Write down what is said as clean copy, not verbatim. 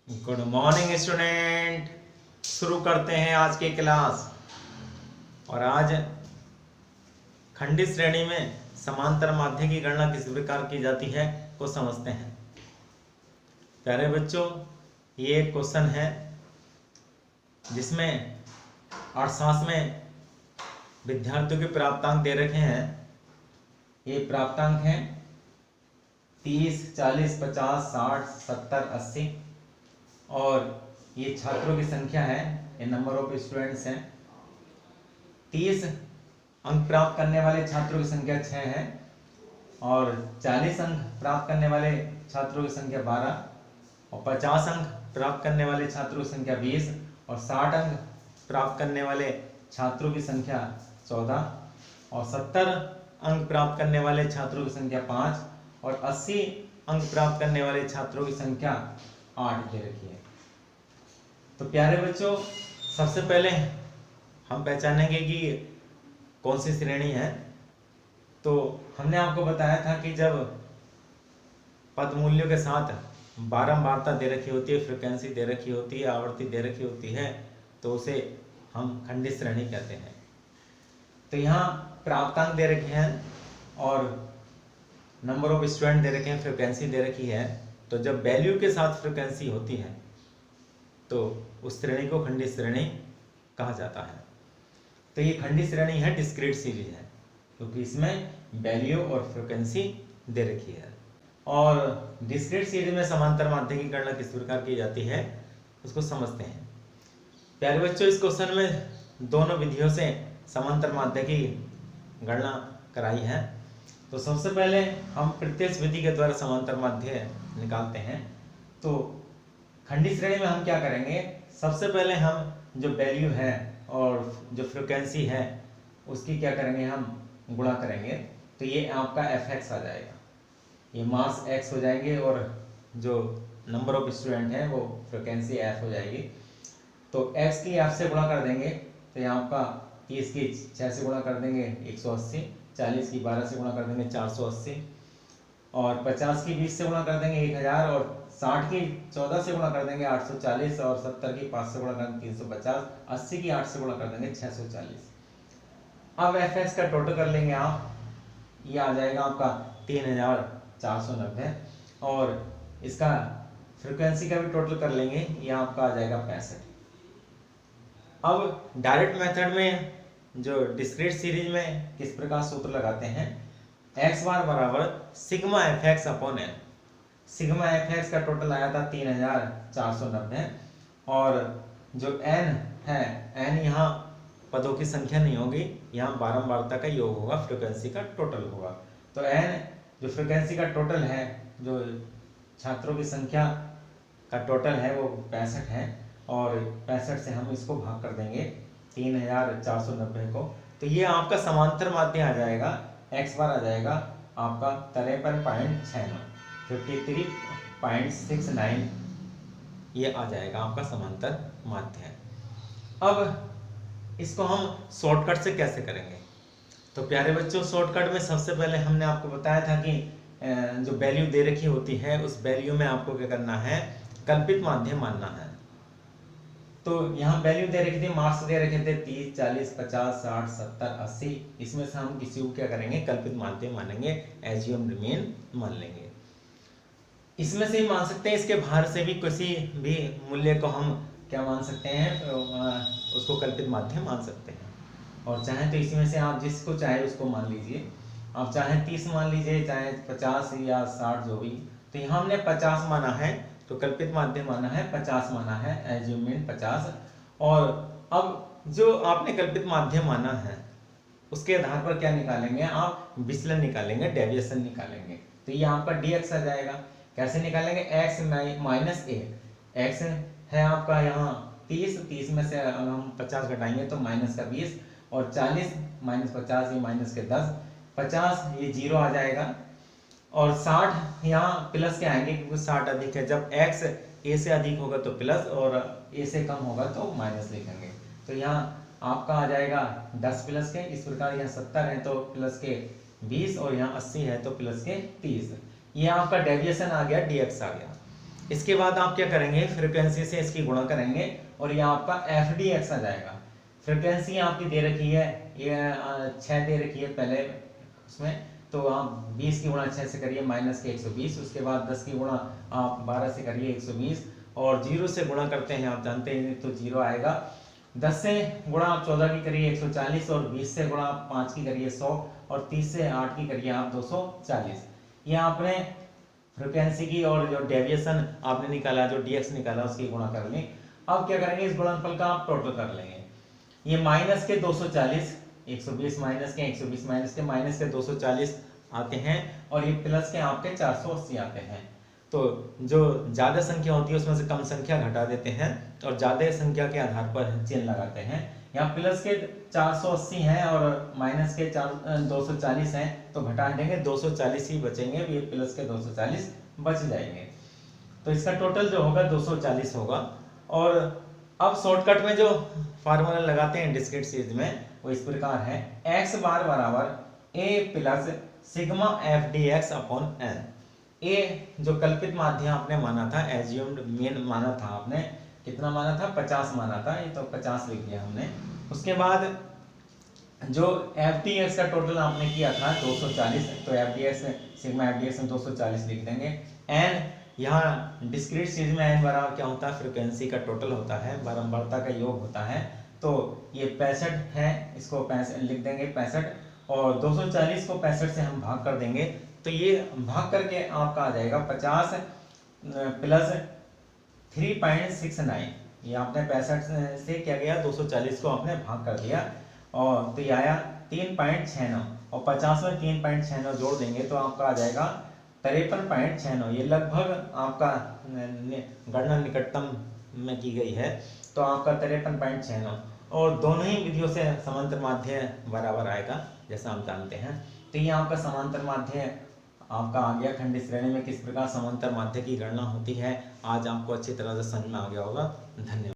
Good morning student. शुरू करते हैं आज की क्लास। और आज खंडित श्रेणी में समांतर माध्य की गणना किस प्रकार की जाती है को समझते हैं। प्यारे बच्चों, ये एक क्वेश्चन है जिसमें अर्थशास्त्र में विद्यार्थियों के प्राप्तांक दे रखे हैं। ये प्राप्तांक हैं 30, 40, 50, 60, 70, 80 और ये छात्रों की संख्या है, ये नंबर ऑफ स्टूडेंट्स हैं। 30 अंक प्राप्त करने वाले छात्रों की संख्या 6 है और 40 अंक प्राप्त करने वाले छात्रों की संख्या 12 और 50 अंक प्राप्त करने वाले छात्रों की संख्या 20 और 60 अंक प्राप्त करने वाले छात्रों की संख्या 14 और 70 अंक प्राप्त करने वाले छात्रों की संख्या 5 और 80 अंक प्राप्त करने वाले छात्रों की संख्या 8 दे रखी है। तो प्यारे बच्चों, सबसे पहले हम पहचानेंगे कि कौन सी श्रेणी है। तो हमने आपको बताया था कि जब पद मूल्यों के साथ बारंबारता दे रखी होती है, फ्रीक्वेंसी दे रखी होती है, आवृत्ति दे रखी होती है, तो उसे हम खंडित श्रेणी कहते हैं। तो यहाँ प्राप्तांक दे रखे हैं और नंबर ऑफ स्टूडेंट दे रखे हैं, फ्रीक्वेंसी दे रखी है। तो जब वैल्यू के साथ फ्रीक्वेंसी होती है तो उस श्रेणी को खंडित श्रेणी कहा जाता है। तो ये खंडित श्रेणी है, डिस्क्रीट सीरीज है, क्योंकि इसमें वैल्यू और फ्रीक्वेंसी दे रखी है। और डिस्क्रीट सीरीज में समांतर माध्य की गणना किस प्रकार की जाती है उसको समझते हैं। प्यारे बच्चों, इस क्वेश्चन में दोनों विधियों से समांतर माध्य की गणना कराई है। तो सबसे पहले हम प्रत्यक्ष विधि के द्वारा समांतर माध्य निकालते हैं। तो खंडित श्रेणी में हम क्या करेंगे, सबसे पहले हम जो वैल्यू है और जो फ्रीक्वेंसी है उसकी क्या करेंगे, हम गुणा करेंगे। तो ये आपका fx आ जाएगा, ये मास x हो जाएंगे और जो नंबर ऑफ स्टूडेंट है वो फ्रीक्वेंसी f हो जाएगी। तो x की f से गुणा कर देंगे तो यहाँ आपका 30 की 6 से गुणा कर देंगे 180, 40 की 12 से गुणा कर देंगे 480 और 50 की 20 से गुणा कर देंगे 1000 और 60 की 14 से गुणा कर देंगे 840 और 70 की 5 से गुणा कर देंगे 350, 80 की 8 से गुणा कर देंगे 640। अब fx का टोटल कर लेंगे आप, ये आ जाएगा आपका 3490 और इसका फ्रीक्वेंसी का भी टोटल कर लेंगे, ये आपका आ जाएगा 65। अब डायरेक्ट मेथड में जो डिस्क्रीट सीरीज में किस प्रकार सूत्र लगाते हैं, x बार बराबर sigma fx upon n। Sigma fx का टोटल आया था 3490 और जो n है, n यहाँ पदों की संख्या नहीं होगी, यहाँ बारंबारता का योग होगा, फ्रीक्वेंसी का टोटल होगा। तो n जो फ्रीक्वेंसी का टोटल है, जो छात्रों की संख्या का टोटल है वो 65 है और 65 से हम इसको भाग कर देंगे 3490 को। तो ये आपका समांतर माध्य आ जाएगा, x बार आ जाएगा आपका 53.69, 53.69 ये आ जाएगा आपका समांतर माध्य। अब इसको हम शॉर्टकट से कैसे करेंगे। तो प्यारे बच्चों, शॉर्टकट में सबसे पहले हमने आपको बताया था कि जो वैल्यू दे रखी होती है उस वैल्यू में आपको क्या करना है, कल्पित माध्य मानना है। तो यहाँ वैल्यू दे रखी थी, मार्क्स दे रखे थे 30, 40, 50, 60, 70, 80। इसमें से हम किसी को क्या करेंगे, कल्पित माध्य मानेंगे, एज्यूम रिमेन मान लेंगे। इसमें से ही मान सकते हैं, इसके बाहर से भी किसी भी मूल्य को हम क्या मान सकते हैं, उसको कल्पित माध्य मान सकते हैं। और चाहे तो इसमें से आप जिसको चाहे उसको मान लीजिए, आप चाहे 30 मान लीजिए, चाहे 50 या 60 जो भी। तो यहाँ हमने 50 माना है तो कल्पित माध्य माना है, 50 माना है, एज्यूमेंट 50। और अब जो आपने कल्पित माध्य माना है उसके आधार पर क्या निकालेंगे, आप विचलन निकालेंगे, डेविएशन निकालेंगे। तो ये आपका dx आ जाएगा। कैसे निकालेंगे, x माइनस 1, x है आपका यहाँ 30 में से अगर हम 50 घटाएंगे तो माइनस का 20 और 40 माइनस 50 ये माइनस के 10, 50 ये 0 आ जाएगा और 60 यहाँ प्लस के आएंगे क्योंकि 60 अधिक है। जब x a से अधिक होगा तो प्लस और a से कम होगा तो माइनस लिखेंगे। तो यहाँ आपका आ जाएगा 10 प्लस के, इस प्रकार यहाँ 70 है तो प्लस के 20 और यहाँ 80 है तो प्लस के 30। ये आपका डेविएशन आ गया, dx आ गया। इसके बाद आप क्या करेंगे, फ्रीक्वेंसी से इसकी गुणा करेंगे और ये आपका एफ डी एक्स आ जाएगा। फ्रीक्वेंसी आपकी दे रखी है, ये 6 दे रखी है पहले उसमें, तो आप 20 की गुणा 6 से करिए माइनस के 120, उसके बाद 10 की गुणा आप 12 से करिए 120, और 0 से गुणा करते हैं आप जानते हैं तो 0 आएगा। 10 से गुणा आप 14 की करिए 140, और 20 से गुणा आप 5 की करिए 100, और 30 से 8 की करिए आप 240। ये आपने फ्रीक्वेंसी की और जो डेविएशन आपने निकाला, जो dx निकाला, उसकी गुणा कर ली। अब क्या करेंगे, इस गुणनफल का आप टोटल कर लेंगे। ये माइनस के 240, 120 माइनस के 120 माइनस के 240 आते हैं, और ये प्लस के आपके 480 आते हैं। तो जो ज्यादा संख्या होती है उसमें से कम संख्या घटा देते हैं और ज्यादा संख्या के आधार पर चिन्ह लगाते हैं। यहाँ प्लस के 480 हैं और माइनस के 240 हैं, तो घटा देंगे 240 ही बचेंगे, ये प्लस के 240 बच जाएंगे। तो इसका टोटल जो होगा 240 होगा। और अब शॉर्टकट में जो फार्मूला लगाते हैं डिस्क्रीट सीरीज में, वो इस प्रकार है, x बार बराबर a plus sigma f d x upon n. A जो कल्पित माध्य आपने माना था, एज्यूम्ड मीन माना था आपने, कितना माना था, 50 माना था, ये तो 50 लिख दिया हमने। उसके बाद जो एफ डी एक्स का टोटल आपने किया था 240, तो F d x sigma f d x में 240 लिख देंगे। एन यहाँ डिस्क्रीट सीरीज में एन बराबर क्या होता है, फ्रीक्वेंसी का टोटल होता है, बारंबारता का योग होता है, तो ये 65 है, इसको 65 लिख देंगे 65, और 240 को 65 से हम भाग कर देंगे, तो ये भाग करके आपका आ जाएगा 50 प्लस 3.69। ये आपने 65 से क्या किया, 240 को आपने भाग कर दिया, और तो ये आया 3.69, और 50 में 3.69 जोड़ देंगे तो आपका आ जाएगा 53.69। ये लगभग आपका गणना निकटतम में की गई है, तो आपका 53.69, और दोनों ही विधियों से समांतर माध्य बराबर आएगा जैसा हम जानते हैं। तो ये आपका समांतर माध्य आपका आ गया। खंडित श्रेणी में किस प्रकार समांतर माध्य की गणना होती है, आज आपको अच्छी तरह से समझ में आ गया होगा। धन्यवाद।